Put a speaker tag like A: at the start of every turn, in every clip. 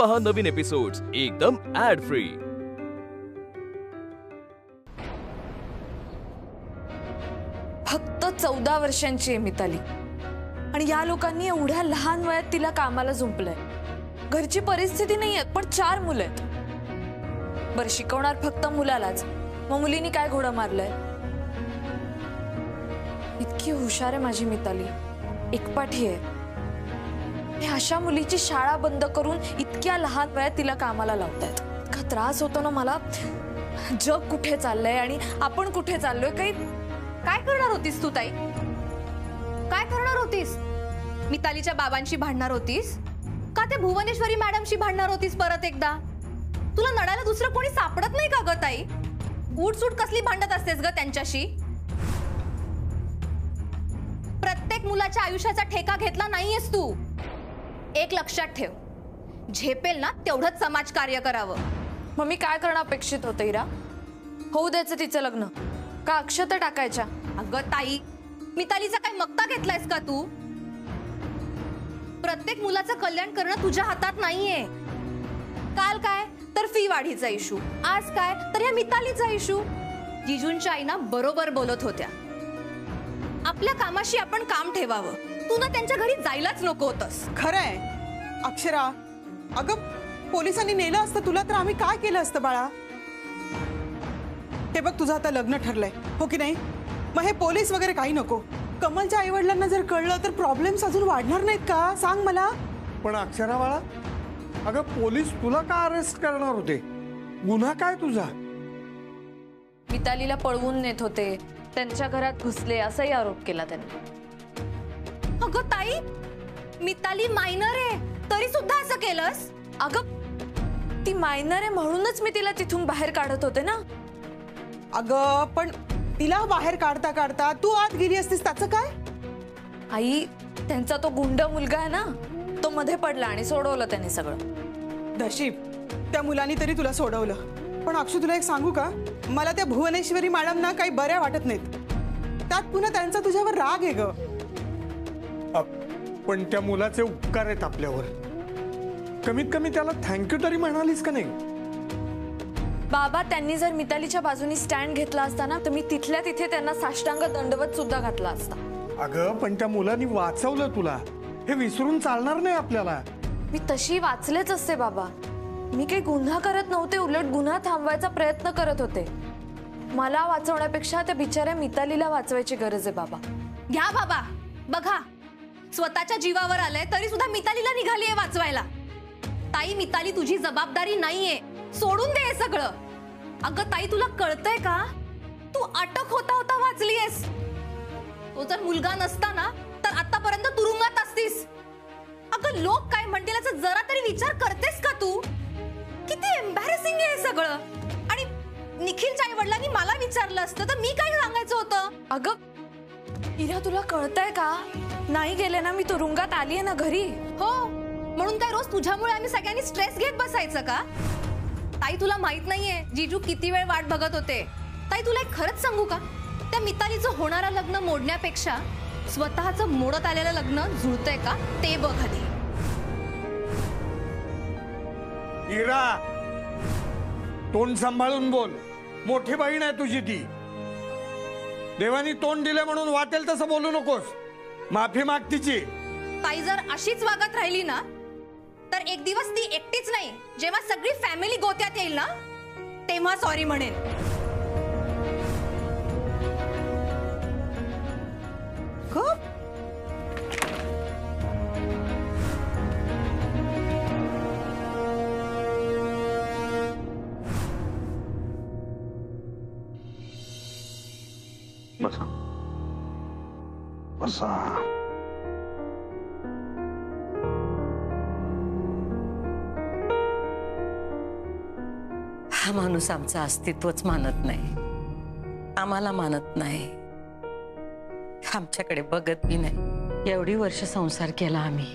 A: पहा नवीन एपिसोड्स एकदम add free.
B: फक्त 14 वर्षांची आहे मिताली आणि या लोकांनी एवढ्या लहान वयात तिला कामाला झुंपलंय। घरची परिस्थिती नाहीये पण 4 मुलं आहेत। बरं शिकवणार फक्त मुलालाच, मग मुलींनी काय घोडं मारलंय? इतकी हुशार आहे माझी मिताली, एकपाठी आहे। हे अशा मुलीची शाळा बंद करून इतक्या लहान वयात तिला कामाला लावतायत। इतका त्रास होतो ना मला। जग कुठे चाललंय आणि आपण कुठे चाललोय?
C: काय करणार होतीस तू ताई? काय करणार होतीस? मितालीच्या बाबांशी भांडणार होतीस का ते भुवनेश्वरी मॅडमशी भांडणार होतीस परत एकदा? तुला नडायला दुसरं कोणी सापडत नाही का ग ताई? उठसूट कसली भांडत असतेस ग त्यांच्याशी? प्रत्येक मुलाच्या आयुष्याचा ठेका घेतला नाहीयेस तू। एक लक्षात ठेव, झेपेल ना तेवढंच समाज कार्य करावं।
B: मग मी काय करणं अपेक्षित होतं इरा? होऊ द्यायचं तिचं लग्न का अक्षता टाकायच्या?
C: अगं ताई, मितालीचा काय मक्ता घेतलायस का तू? प्रत्येक मुलाचं कल्याण करणं तुझ्या हातात नाहीये। काल काय तर फी वाढीचा इशू, आज काय तर या मितालीचा इशू। जिजूंच्या आईना बरोबर बोलत होत्या, आपल्या कामाशी आपण काम ठेवावं। तू ना त्यांच्या घरी जायलाच नको होतस।
D: खरंय अक्षरा, अगं पोलिसांनी नेलं असतं तुला तर आम्ही काय केलं असतं बाळा? हे बघ तुझं आता लग्न ठरलंय, हो की नाही? मग हे पोलीस वगैरे काही नको। कमलच्या आईवडिलांना जर कळलं तर प्रॉब्लेम्स अजून वाढणार नाहीत का? सांग मला।
E: पण अक्षरा बाळा, अगं पोलीस तुला का अरेस्ट करणार होते? गुन्हा काय तुझा?
B: मितालीला पळवून नेत होते, त्यांच्या घरात घुसले असाही आरोप केला त्यांनी।
C: अगं ताई, मिताली मायनर आहे तरी सुद्धा असं केलंस?
B: अगं ती मायनर आहे म्हणूनच मी तिला तिथून बाहेर काढत होते ना।
D: अगं पण तिला बाहेर काढता काढता तू आत गेली असतीस त्याचं काय?
B: आई, त्यांचा तो गुंड मुलगा आहे ना, तो मध्ये पडला आणि सोडवलं त्यांनी सगळं।
D: नशीब त्या मुलांनी तरी तुला सोडवलं। पण अक्षु तुला एक सांगू का, मला त्या भुवनेश्वरी मॅडम ना काही बऱ्या वाटत नाहीत। त्यात पुन्हा त्यांचा तुझ्यावर राग आहे ग।
E: पण त्या मुलाचे उपकार आहेत आपल्यावर, कमीत कमी त्याला थँक्यू तरी म्हणालीस का नाही?
B: बाबा, त्यांनी जर मितालीच्या बाजूनी स्टँड घेतला असता ना तर मी तिथल्या तिथे त्यांना साष्टांग दंडवत सुद्धा घातला असता।
E: अगं पण त्या मुलांनी वाचवलं तुला, हे विसरून चालणार नाही आपल्याला।
B: मी तशी वाचलेच असते बाबा, मी काही गुन्हा करत नव्हते, उलट गुन्हा थांबवायचा प्रयत्न करत होते। मला वाचवण्यापेक्षा त्या बिचाऱ्या मितालीला वाचवायची गरज आहे बाबा।
C: घ्या बाबा, बघा स्वतःच्या जीवावर आलंय तरी सुद्धा मितालीला निघालीये वाचवायला। ताई, मिताली तुझी जबाबदारी नाहीये, सोडून दे हे सगळं। अगं ताई, तुला कळतंय का? तू अटक होता होता वाचलीयस। तो जर मुलगा नसता ना तर आतापर्यंत तुरुंगात असतीस। अगं लोक काय म्हणतील याचा जरा तरी विचार करतेस का तू? किती एम्बॅरेसिंग आहे हे सगळं। आणि निखिलच्या आई वडिलांनी मला विचारलं असतं तर मी काय सांगायचं होतं?
B: अगं इरा, तुला कळतंय का? नाही गेले ना मी तुरुंगात आलीये ना घरी।
C: हो, म्हणून काय रोज तुझ्यामुळे आम्ही सगळ्यांनी स्ट्रेस घेत बसायचं का? ताई, तुला माहित नाहीये जीजू किती वेळ वाट बघत होते। ताई, तुला एक खरंच सांगू का, त्या मितालीचं होणारं लग्न मोडण्यापेक्षा स्वतःचं मोडत आलेलं लग्न जुळतंय का ते बघ आधी।
E: इरा, तोंड सांभाळून बोल, मोठी बहीण आहे तुझी ती। देवानी तोंड दिले म्हणून वाटेल तसं बोलू नकोस, माफी माग तिची।
C: ताई, जर अशीच वागत राहिली ना तर एक दिवस ती एकटीच नाही, जेव्हा सगळी फॅमिली गोत्यात येईल ना तेव्हा सॉरी म्हणेन।
E: बसा बसा।
F: हा माणूस आमचं अस्तित्वच मानत नाही, आम्हाला मानत नाही, आमच्याकडे बघत बी नाही। एवढी वर्ष संसार केला आम्ही,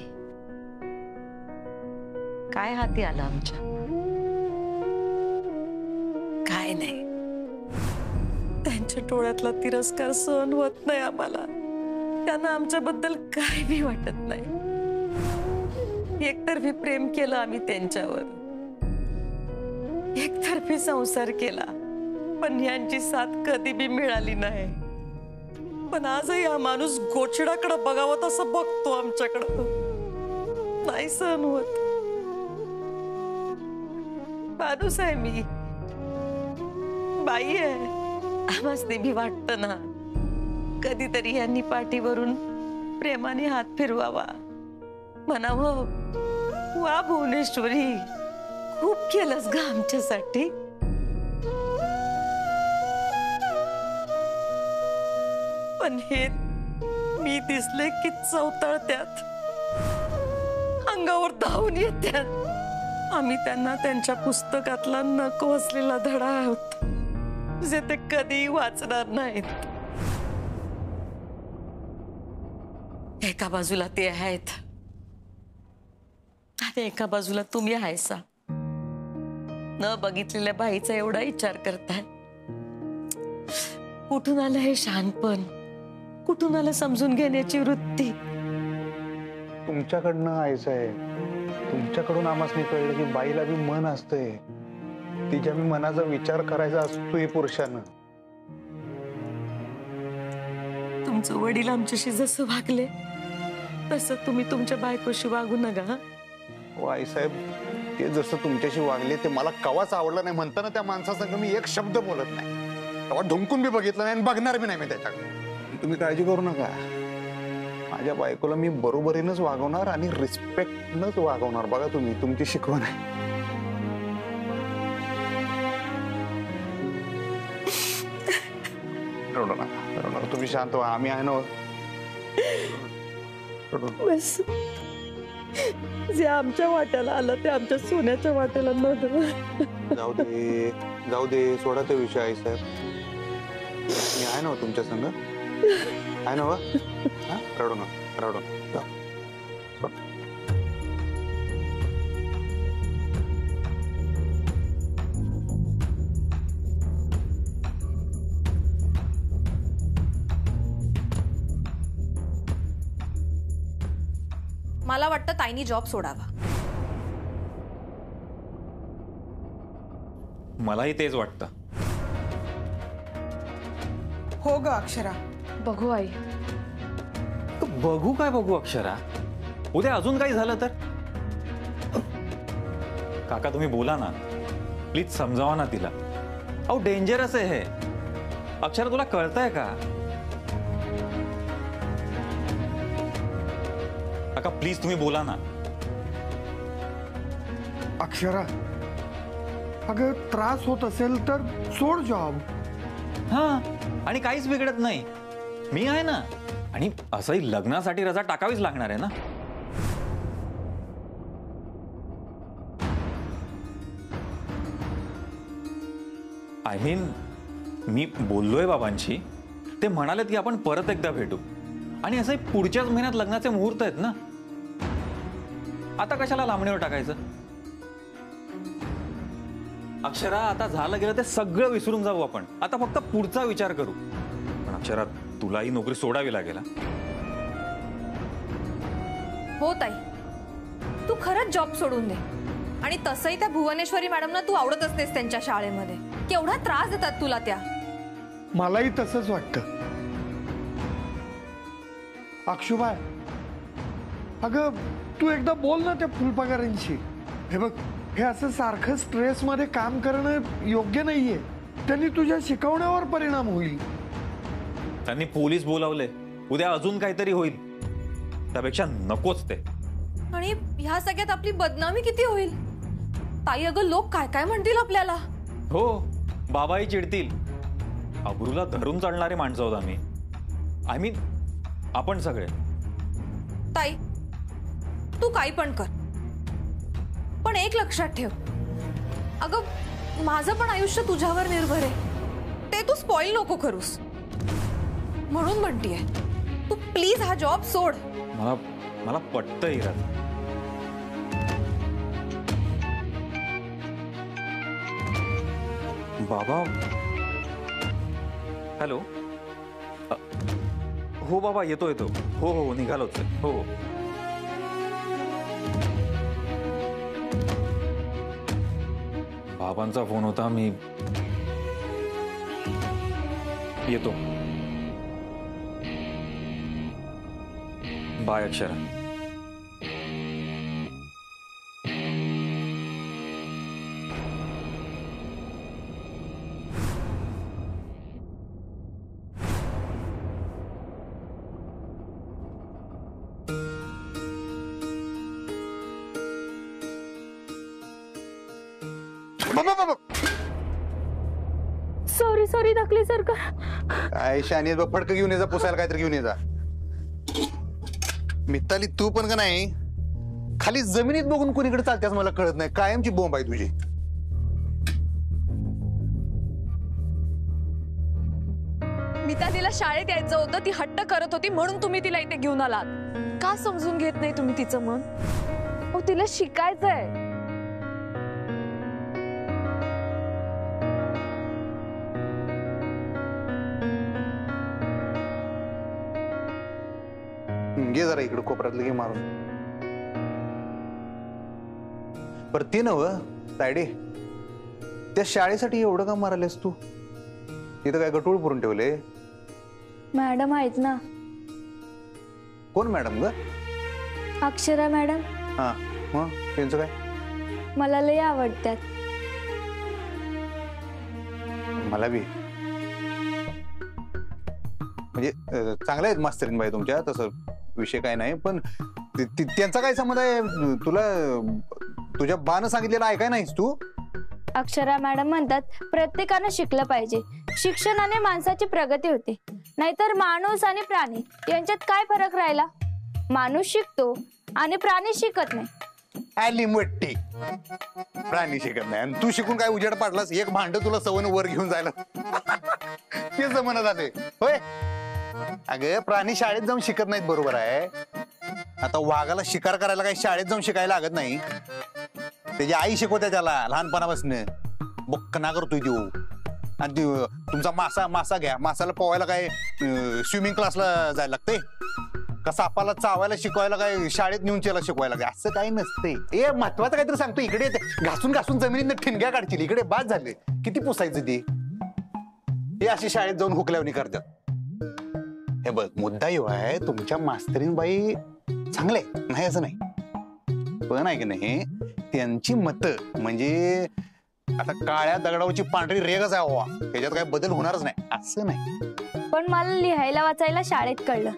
F: काय हाती आलं आमच्या? काय नाही। त्यांच्या डोळ्यातला तिरस्कार सहन होत नाही आम्हाला, त्यांना आमच्याबद्दल काय बी वाटत नाही। एकतर्फी प्रेम केलं आम्ही त्यांच्यावर, एकतर्फी संसार केला, पण यांची साथ कधी बी मिळाली नाही. पण आजही हा माणूस गोचिडाकडे बघावं तसं बघतो आमच्याकडं. नाही सहन होत. माणूस आहे मी, बाई आहे. आम्हाच बी वाटत ना कधीतरी यांनी पाठीवरून प्रेमाने हात फिरवावा, म्हणावं वा भुवनेश्वरी, खूप केलंस ग आमच्यासाठी. पण हे मी दिसले की चवतळत्यात, अंगावर धावून येत्यात. आम्ही त्यांना त्यांच्या पुस्तकातला नको असलेला धडा आहोत, जे ते कधी वाचणार नाहीत. एका बाजूला ते आहेत आणि एका बाजूला तुम्ही आहेसा. न बघितलेल्या बाईचा एवढा विचार करताय. कुठून आलं हे शहाणपण, कुठून आलं समजून घेण्याची वृत्ती.
G: तुमच्याकडनं आयचं आहे. तुमच्याकडून आम्हाला कळलं की बाईला बी मन असतंय, तिच्या बी मनाचा विचार करायचा असतोय पुरुषानं.
F: तुमचं वडील आमच्याशी जसं वागले तसं तुम्ही तुमच्या बायकोशी वागू नका.
G: हो आईसाहेब, ते जसं तुमच्याशी वागले ते मला कवाच आवडलं नाही. म्हणताना त्या माणसासंग मी एक शब्द बोलत नाही, तेव्हा ढुंकून बी बघितलं नाही आणि बघणार बी नाही मी त्याच्याकडे. तुम्ही काळजी करू नका. माझ्या बायकोला मी बरोबरीनंच वागवणार आणि रिस्पेक्टनंच वागवणार. बघा तुम्ही, तुमची शिकवण आहे. रडू नका, तुम्ही शांत व्हा. आम्ही आहे ना.
F: बस जे आमच्या वाट्याला आलं ते आमच्या सोन्याच्या वाट्याला न
G: जाऊ दे, जाऊ दे, सोडा ते विषय. आहे साहेब, मी आहे ना तुमच्या संग, आहे ना. रडू नका, रडू नका.
B: मला वाटतं ताईनी जॉब सोडावा.
H: मलाही तेच वाटतं.
D: हो ग अक्षरा.
B: बघू आई.
H: बघू काय बघू अक्षरा, उद्या अजून काही झालं तर. काका तुम्ही बोला ना, प्लीज समजावा ना तिला. अहो डेंजरस आहे हे. अक्षरा तुला कळतंय का? काका प्लीज तुम्ही बोला ना.
E: अक्षरा, अगं त्रास होत असेल तर सोड जॉब.
H: हा, आणि काहीच बिघडत नाही. मी आहे ना. आणि असंही लग्नासाठी रजा टाकावीच लागणार आहे ना. आय मीन, मी बोललोय बाबांशी. ते म्हणालेत की आपण परत एकदा भेटू. आणि असंही पुढच्याच महिन्यात लग्नाचे मुहूर्त आहेत ना. आता कशाला लांबणीवर टाकायचं. अक्षरा, आता झालं गेलं ते सगळं विसरून जाऊ आपण. आता फक्त पुढचा विचार करू. पण अक्षरा, तुला ही नोकरी सोडावी लागेल.
B: हो ताई, तू खरंच जॉब सोडून दे. आणि तसंही त्या भुवनेश्वरी मॅडमना तू आवडत असतेस त्यांच्या शाळेमध्ये. केवढा त्रास देतात तुला त्या.
E: मलाही तसंच वाटतं. अक्षुबाई, अगं तू एकदा बोल ना त्या फुलपगारांशी. हे बघ, हे असं सारखं स्ट्रेस मध्ये काम करणं योग्य नाहीये. त्यांनी तुझ्या शिकवण्यावर परिणाम होईल.
H: त्यांनी पोलीस बोलावले, उद्या अजून काहीतरी होईल. त्यापेक्षा नकोच ते.
B: आणि ह्या सगळ्यात आपली बदनामी किती होईल ताई. अगं लोक काय काय म्हणतील आपल्याला.
H: हो, बाबाही चिडतील. अब्रूला धरून चालणारे माणसं आहोत आम्ही. आय मीन आपण सगळे.
B: ताई, तू काही पण कर, पण एक लक्षात ठेव. अगं माझं पण आयुष्य तुझ्यावर निर्भर आहे. ते तू स्पॉइल नको करूस. म्हणून म्हणतीये, तू प्लीज हा जॉब सोड.
H: मला पटतं इरा. बाबा, हॅलो. हो बाबा, येतो. हो हो, निघालोच. हो हो. बाबांचा फोन होता, मी येतो. बाय अक्षरा.
C: सॉरी सॉरी धाकली सरकार.
G: काय शानी फडकं घेऊन येजा, पुसायला काहीतरी घेऊन येजा. मिताली तू पण का नाही खाली जमिनीत बघून कोणीकडे चालतेस मला कळत नाही. कायमची बोंब आहे तुझी.
B: मितालीला शाळेत यायचं होतं, ती हट्ट करत होती म्हणून तुम्ही तिला इथे घेऊन आलात. का समजून घेत नाही तुम्ही तिचं मन? हो, तिला शिकायचंय.
G: घे जरा इकडे कोपऱ्यातलं घे मारून. पर ते नव तायडे, त्या शाळेसाठी एवढं का मारायलेस तू? तिथं काय गटूळ पुरून ठेवले?
C: मॅडम आहेत ना.
G: कोण मॅडम ग?
C: अक्षरा मॅडम.
G: हा, मग त्यांचं काय?
C: मला लय आवडतात.
G: मला बी म्हणजे चांगले आहेत मास्तरीन बाई तुमच्या, तसं विषय काय नाही. पण त्यांचा काय संबंध आहे? तुला तुझ्या बानं सांगितलेलं ऐकाय नाहीस तू?
C: अक्षरा मॅडम म्हणतात प्रत्येकानं शिकलं पाहिजे. शिक्षणाने माणसाची प्रगती होते. नाहीतर माणूस आणि प्राणी यांच्यात काय फरक राहिला? माणूस शिकतो आणि प्राणी शिकत नाही.
G: लिमवट्टी, प्राणी शिकत नाही आणि तू शिकून काय उजेड पाडलास? एक भांड तुला सवय वर घेऊन जायला ते जमना झाले होय? अगं प्राणी शाळेत जाऊन शिकत नाहीत, बरोबर आहे. आता वाघाला शिकार करायला काही शाळेत जाऊन शिकायला लागत नाही. त्याची आई शिकवते त्याला लहानपणापासून. बक्कना करतोय देऊ. आणि तुमचा मासा घ्या, मासाला पोवायला काय स्विमिंग क्लासला जायला लागते का? सापाला चावायला शिकवायला काय शाळेत नेऊन त्याला शिकवायला लागते? असं काही नसते. ए महत्वाचं काहीतरी सांगतो. इकडे घासून घासून जमिनीत ठिणग्या काढतील. इकडे बाद झाले. किती पुसायचं ते? हे अशी शाळेत जाऊन हुकल्यावणी करतात. हे बघ, मुद्दा येऊ आहे तुमच्या मास्तरीन बाई चांगले नाही असं नाही, पण आहे की नाही त्यांची मतं म्हणजे आता काळ्या दगडावरची पांढरी रेगच आहे हवा, त्याच्यात काही बदल होणारच नाही असं नाही.
C: पण मला लिहायला वाचायला शाळेत कळलं.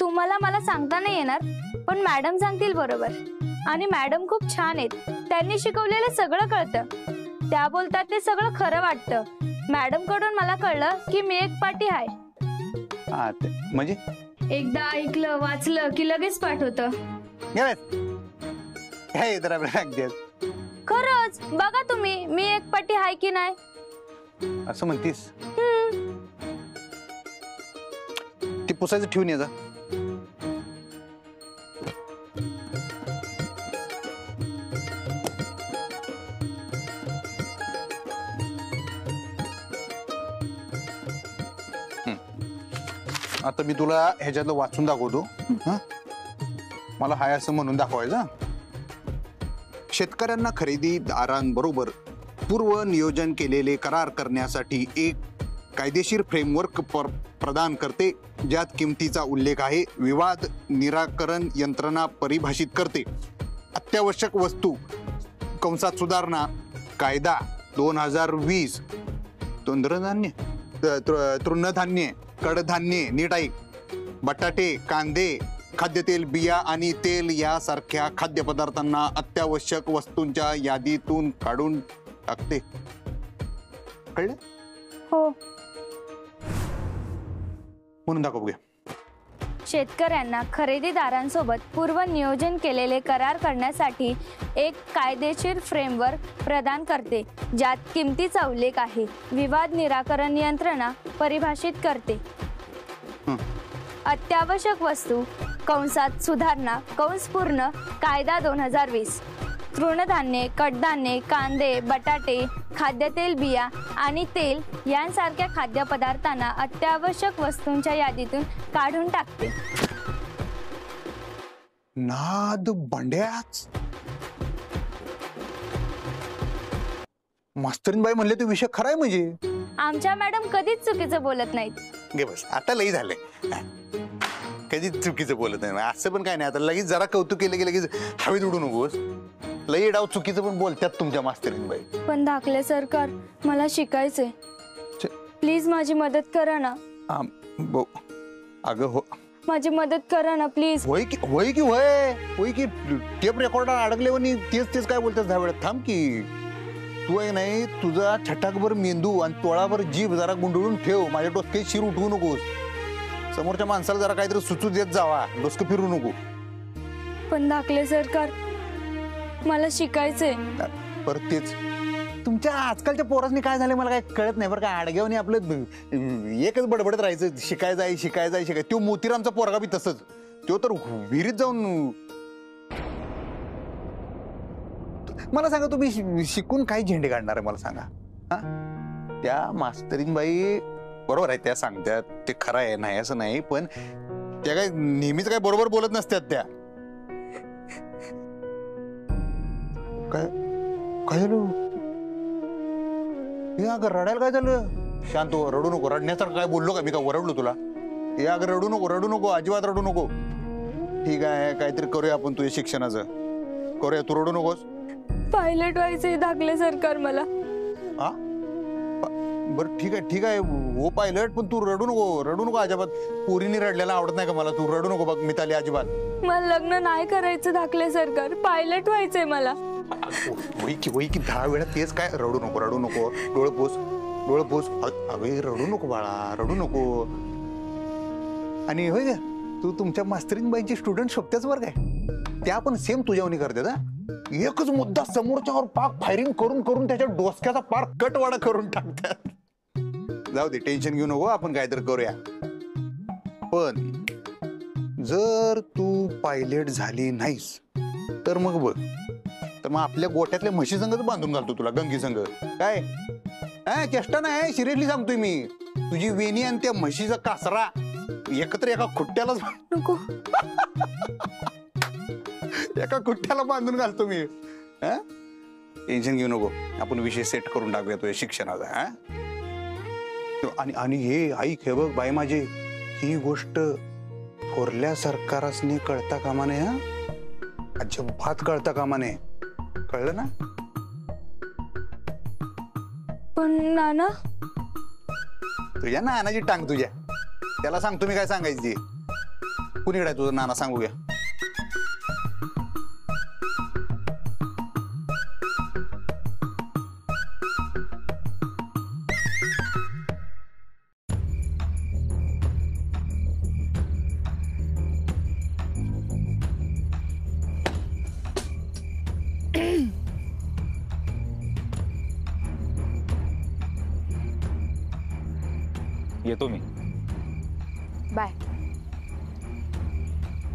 C: तुम्हाला मला सांगता नाही येणार, पण मॅडम सांगतील बरोबर. आणि मॅडम खूप छान आहेत. त्यांनी शिकवलेलं सगळं कळतं. त्या बोलतात ते सगळं खरं वाटतं. मॅडम कडून मला कळलं की मी एक पाठी आहे.
G: म्हणजे
C: एकदा ऐकलं वाचलं की लगेच पाठ होतं. खरंच बघा तुम्ही, मी एक पाठी आहे की नाही
G: असं म्हणतीस? ती पुसायचं ठेवून ये जा. आता मी तुला ह्याच्यातलं वाचून दाखवतो. मला हाय असं म्हणून दाखवायचं. शेतकऱ्यांना खरेदीदारांबरोबर पूर्व नियोजन केलेले करार करण्यासाठी एक कायदेशीर फ्रेमवर्क प्रदान करते, ज्यात किमतीचा उल्लेख आहे. विवाद निराकरण यंत्रणा परिभाषित करते. अत्यावश्यक वस्तू कंसात सुधारणा कायदा 2020. तृणधान्य, कडधान्ये, नीट ऐक, बटाटे, कांदे, खाद्यतेल, बिया आणि तेल यासारख्या खाद्यपदार्थांना अत्यावश्यक वस्तूंच्या यादीतून काढून टाकते. कळलं?
C: हो.
G: म्हणून दाखव बघूया.
C: शेतकऱ्यांना खरेदीदारांसोबत पूर्व नियोजन केलेले करार करण्यासाठी एक कायदेशीर फ्रेमवर्क प्रदान करते, ज्यात किमतीचा उल्लेख आहे. विवाद निराकरण यंत्रणा परिभाषित करते. अत्यावश्यक वस्तू कंसात सुधारणा कंस पूर्ण कायदा 2020. तृणधान्ये, कडधान्ये, कांदे, बटाटे, खाद्यतेल, बिया आणि तेल यांसारख्या खाद्यपदार्थांना अत्यावश्यक वस्तूंच्या यादीतून काढून टाकते.
G: नाद बंड्याच मास्तरीनबाई म्हणले तो विषय खरा आहे म्हणजे.
I: आमच्या मॅडम कधीच चुकीचं बोलत नाहीत.
G: घे बस, आता लई झालंय. कधीच चुकीचं बोलत नाही असं पण काय नाही. आता लगेच जरा कौतुक केलं की लगेच हवेत उडू नकोस. लई डाव चुकीचं पण बोलतात तुमच्या मास्तरीनबाई.
I: पण धाकले सरकार, मला शिकायचंय. प्लीज माझी मदत करा ना.
G: अगं हो,
I: माझी मदत करा ना प्लीज.
G: होय की टेप रेकॉर्डर अडकल्यावर तेच काय बोलतात दहा वेळात. थांब की तू आहे नाही, तुझा छटाकभर मेंदू आणि तोळाभर जीभ जरा गुंडळून ठेव. माझ्या डोसक्यात शिर उठवू नकोस. समोरच्या माणसाला जरा काहीतरी सुचू देत जावा, डोसकं फिरू नको.
I: पण धाकले सरकार, मला शिकायचंय.
G: परत तेच तुमच्या आजकालच्या पोरांनी काय झालं मला काय कळत नाही बरं का. आडग्यावनी आपलं एकच बडबडत राहायचं, शिकायचं. तो मोतीरामचा पोरगा बी तसंच. तो तर विहिरीत जाऊन. मला सांगा तुम्ही शिकून काय झेंडे काढणार आहे मला सांगा. हा, त्या मास्तरीनबाई बरोबर आहे, त्या सांगतात ते खरं आहे, नाही असं नाही. पण त्या काय नेहमीच काय बरोबर बोलत नसतात त्या. काय झालं? अगं रडायला काय झालं? शांत हो, रडू नको. रडण्यासारखं काय बोललो का मी? का ओरडलो तुला? अगं रडू नको, अजिबात रडू नको. ठीक आहे, काहीतरी करूया आपण तुझ्या शिक्षणाचं. करूया, तू रडू नकोस.
I: पायलट व्हायचंय धाकले सरकार मला.
G: हा बरं ठीक आहे हो पायलट, पण तू रडू नको अजिबात. पोरीने रडल्याला आवडत नाही का मला? तू रडू नको बघ मिताली, अजिबात.
I: मला लग्न नाही करायचं धाकले सरकार, पायलट व्हायचंय मला.
G: वही की 10 वेळा तेच काय? रडू नको. डोळं पोस. अगं रडू नको बाळा, रडू नको. आणि होय ग, तू तुमच्या मास्तरीनबाईंची स्टुडंट शोभत्याच बरं काय. त्या पण सेम तुझ्यावनी करतात. हा, एकच मुद्दा समोरच्यावर पाक फायरिंग करून त्याच्या डोसक्याचा पार कटवाडा करून टाकतात. जाऊ दे, टेन्शन घेऊ नको, आपण काहीतरी करूया. पण जर तू पायलट झाली नाहीस तर मग बघ, तर मग आपल्या गोट्यातल्या म्हशी संघच बांधून घालतो तुला, गंगी संघ. काय चेष्टा नाही, सिरियसली सांगतोय मी. तुझी वेणी आणि त्या म्हशीचा कासरा एकत्र एका खुट्ट्यालाच
I: नको.
G: एका खुट्ट्याला बांधून घालतो मी. टेन्शन घेऊ नको, आपण विषय सेट करून टाकूया तुझ्या शिक्षणाचा. आणि हे ऐक, हे बघ बाई माझी, ही गोष्ट थोरल्या सरकारासनी कळता कामा नये. हा, अजिबात कळता कामा नये. कळलं ना?
I: पण नाना,
G: तुझ्या नानाची टांग तुझ्या. त्याला सांग तुम्ही काय सांगायची. कुणीकडे आहे तुझं नाना? सांगू घ्या.
H: येतो मी.
B: बाय.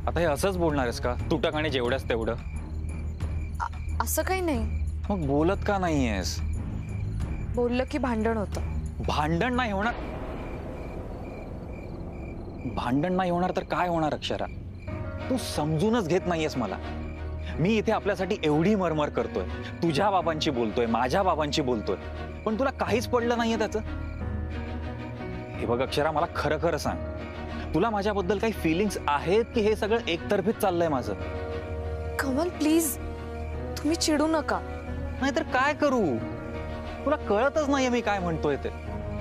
H: आता हे असंच बोलणार आहेस का? तुटक आणि जेवढ्याच तेवढं.
B: असं काही नाही.
H: मग बोलत का नाहीयेस?
B: बोललं की भांडण होतं.
H: भांडण नाही होणार तर काय होणार अक्षरा? तू समजूनच घेत नाहीयेस मला. मी इथे आपल्यासाठी एवढी मरमर करतोय, तुझ्या बाबांची बोलतोय, माझ्या बाबांची बोलतोय, पण तुला काहीच पडलं नाहीये त्याचं. हे बघ अक्षरा, मला खरं खरं सांग, तुला माझ्याबद्दल काही फिलिंग्स आहेत की हे सगळं एकतर्फीच चाललंय माझं?
B: कमल प्लीज, तुम्ही चिडू नका.
H: नाहीतर काय करू? तुला कळतच नाहीये मी काय म्हणतोय ते.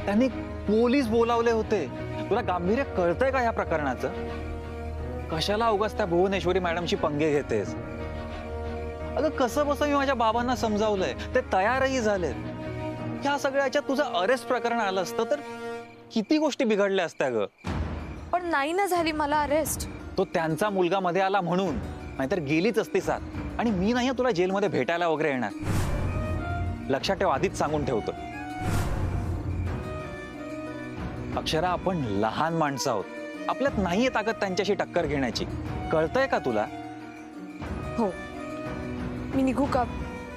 H: त्यांनी पोलीस बोलावले होते. तुला गांभीर्य कळतंय का या प्रकरणाचं? कशाला उगाच त्या भुवनेश्वरी मॅडमची पंगे घेतेस? अगं कसं बसं मी माझ्या बाबांना समजावलंय, ते तयारही झालेत. ह्या सगळ्याच्या तुझं अरेस्ट प्रकरण आलं असतं तर किती गोष्टी बिघडल्या असत्या ग.
B: पण नाही ना झाली मला अरेस्ट.
H: तो त्यांचा मुलगा मध्ये आला म्हणून, नाहीतर गेलीच असती साथ. आणि मी नाही तुला जेलमध्ये भेटायला वगैरे येणार. लक्षात ठेव, आधीच सांगून ठेवतो. अक्षरा, आपण लहान माणसं आहोत, आपल्यात नाहीये ताकद त्यांच्याशी टक्कर घेण्याची. कळतंय का तुला?
B: हो. मी निघू का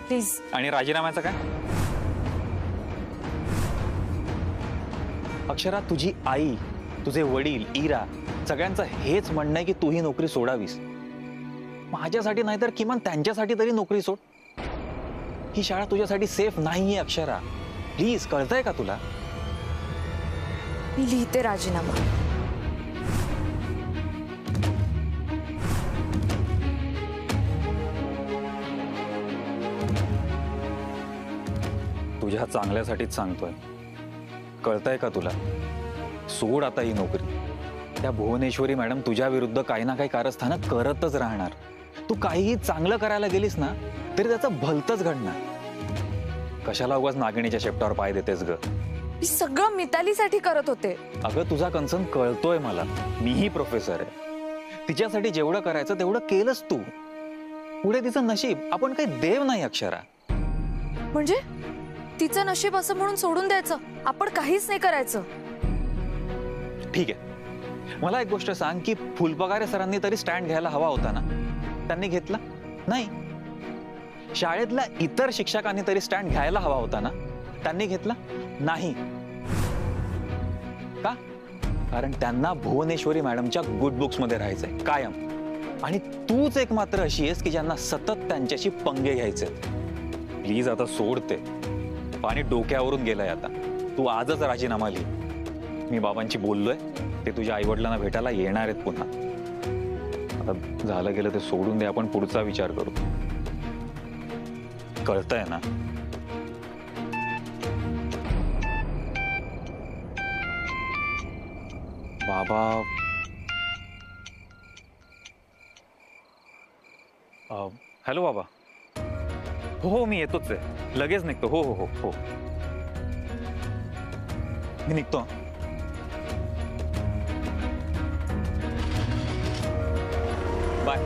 B: प्लीज?
H: आणि राजीनाम्याचं काय? अक्षरा, तुझी आई, तुझे वडील, इरा, सगळ्यांचं हेच म्हणणं आहे की तू ही नोकरी सोडावीस. माझ्यासाठी नाही तर किमान त्यांच्यासाठी तरी नोकरी सोड. ही शाळा तुझ्यासाठी सेफ नाहीये अक्षरा. प्लीज, कळतंय का तुला?
B: मी लिहिते राजीनामा.
H: तुझ्या चांगल्यासाठीच सांगतोय. कळतंय का तुला? सोड आता ही नोकरी. त्या भुवनेश्वरी मॅडम तुझ्या विरुद्ध काही ना काही कारस्थानं करतच राहणार. तू काहीही चांगलं करायला गेलीस ना तरी त्याचं भलतंच घडणार. कशाला उगाच नागिणीच्या शेपटावर पाय देतेस ग?
B: मी सगळं मितालीसाठी करत होते.
H: अगं तुझा कन्सर्न कळतोय मला. मीही प्रोफेसर आहे. तिच्यासाठी जेवढं करायचं तेवढं केलंस तू. पुढे तिचं नशीब आपण काही देव नाही अक्षरा.
B: म्हणजे तिचं नशीब असं म्हणून सोडून द्यायचं? आपण काहीच नाही करायचं?
H: ठीक आहे, मला एक गोष्ट सांग की फुलपगारे सरांनी तरी स्टँड घ्यायला हवा होता ना? त्यांनी घेतला नाही. शाळेतल्या इतर शिक्षकांनी तरी स्टँड घ्यायला हवा होता ना? त्यांनी घेतला नाही. का? कारण त्यांना भुवनेश्वरी मॅडमच्या गुड बुक्स मध्ये राहायचंय कायम. आणि तूच एक मात्र अशी आहेस की ज्यांना सतत त्यांच्याशी पंगे घ्यायचे. प्लीज आता सोडते. पाणी डोक्यावरून गेलंय आता. तू आजच राजीनामा लिही. मी बाबांशी बोललोय, ते तुझ्या आईवडिलांना भेटायला येणार आहेत पुन्हा. आता झालं गेलं ते सोडून दे, आपण पुढचा विचार करू. कळतंय ना? बाबा हॅलो बाबा. हो मी येतोच आहे, लगेच निघतो. हो हो हो हो मी निघतो. बाय.